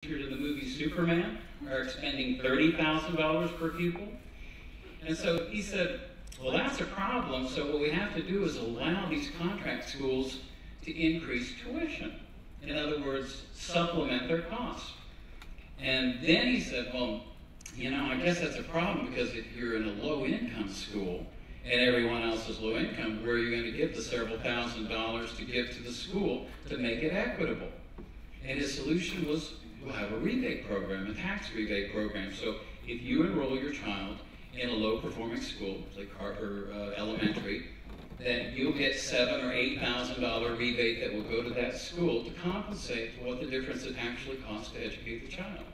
to the movie Superman are expending $30,000 per pupil. And so he said, well, that's a problem, so what we have to do is allow these contract schools to increase tuition. In other words, supplement their costs. And then he said, well, you know, I guess that's a problem because if you're in a low-income school and everyone else is low income, where are you going to get the several $1,000s to give to the school to make it equitable? And his solution was, we'll have a rebate program, a tax rebate program. So if you enroll your child in a low-performing school, like Harper Elementary, then you'll get $7,000 or $8,000 rebate that will go to that school to compensate for what the difference it actually costs to educate the child.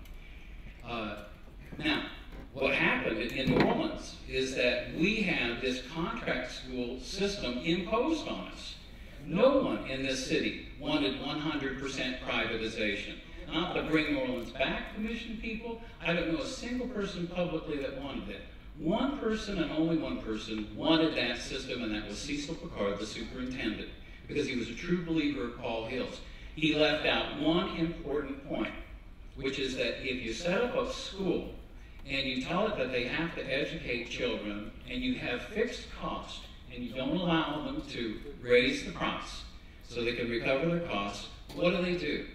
Now, what happened in New Orleans is that we have this contract school system imposed on us. No one in this city wanted 100% privatization. Not to bring New Orleans back, Commission people. I don't know a single person publicly that wanted it. One person and only one person wanted that system, and that was Cecil Picard, the superintendent, because he was a true believer of Paul Hill's. He left out one important point, which is that if you set up a school and you tell it that they have to educate children and you have fixed costs and you don't allow them to raise the price so they can recover their costs, what do?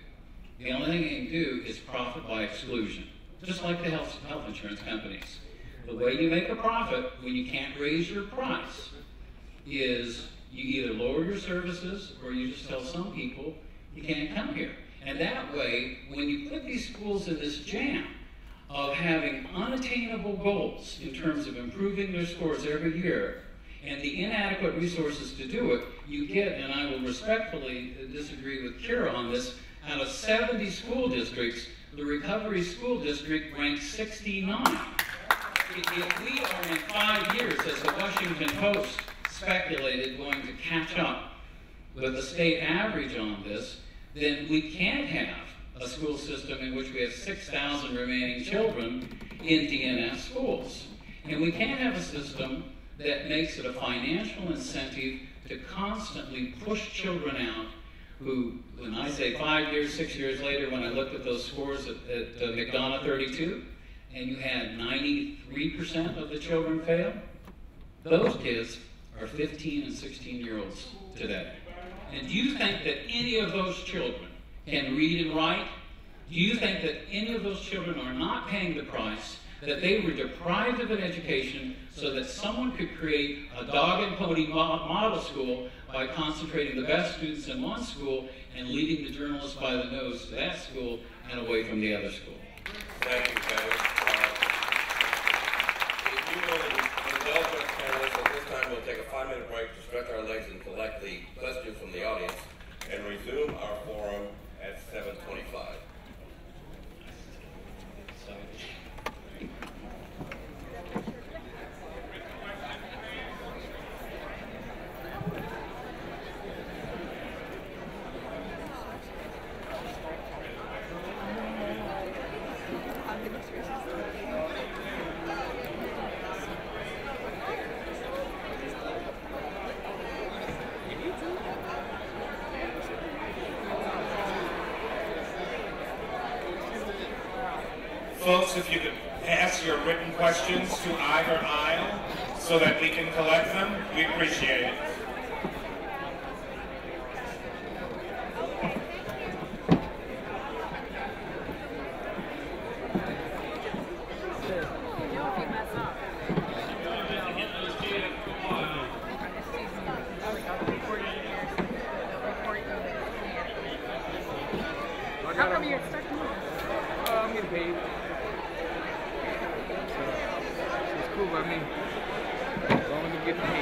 The only thing they can do is profit by exclusion, just like the health insurance companies. The way you make a profit when you can't raise your price is you either lower your services or you just tell some people you can't come here. And that way, when you put these schools in this jam of having unattainable goals in terms of improving their scores every year and the inadequate resources to do it, you get, and I will respectfully disagree with Kira on this, out of 70 school districts, the Recovery School District ranks 69. If we are in 5 years, as the Washington Post speculated, going to catch up with the state average on this, then we can't have a school system in which we have 6,000 remaining children in DNS schools. And we can't have a system that makes it a financial incentive to constantly push children out who, when I say 5 years, 6 years later, when I looked at those scores at McDonough 32, and you had 93% of the children fail, those kids are 15 and 16-year-olds today. And do you think that any of those children can read and write? Do you think that any of those children are not paying the price, that they were deprived of an education so that someone could create a dog and pony model school by concentrating the best students in one school and leading the journalists by the nose to that school and away from the other school? Thank you, Kevin. If you will indulge us, panelists, at this time we'll take a 5-minute break to stretch our legs and collect the questions from the audience and resume our forum at 7:25. Folks, if you could pass your written questions to either aisle so that we can collect them, we appreciate it. How come you're expecting me? I'm getting paid. It's cool by me. As long as I'm getting paid.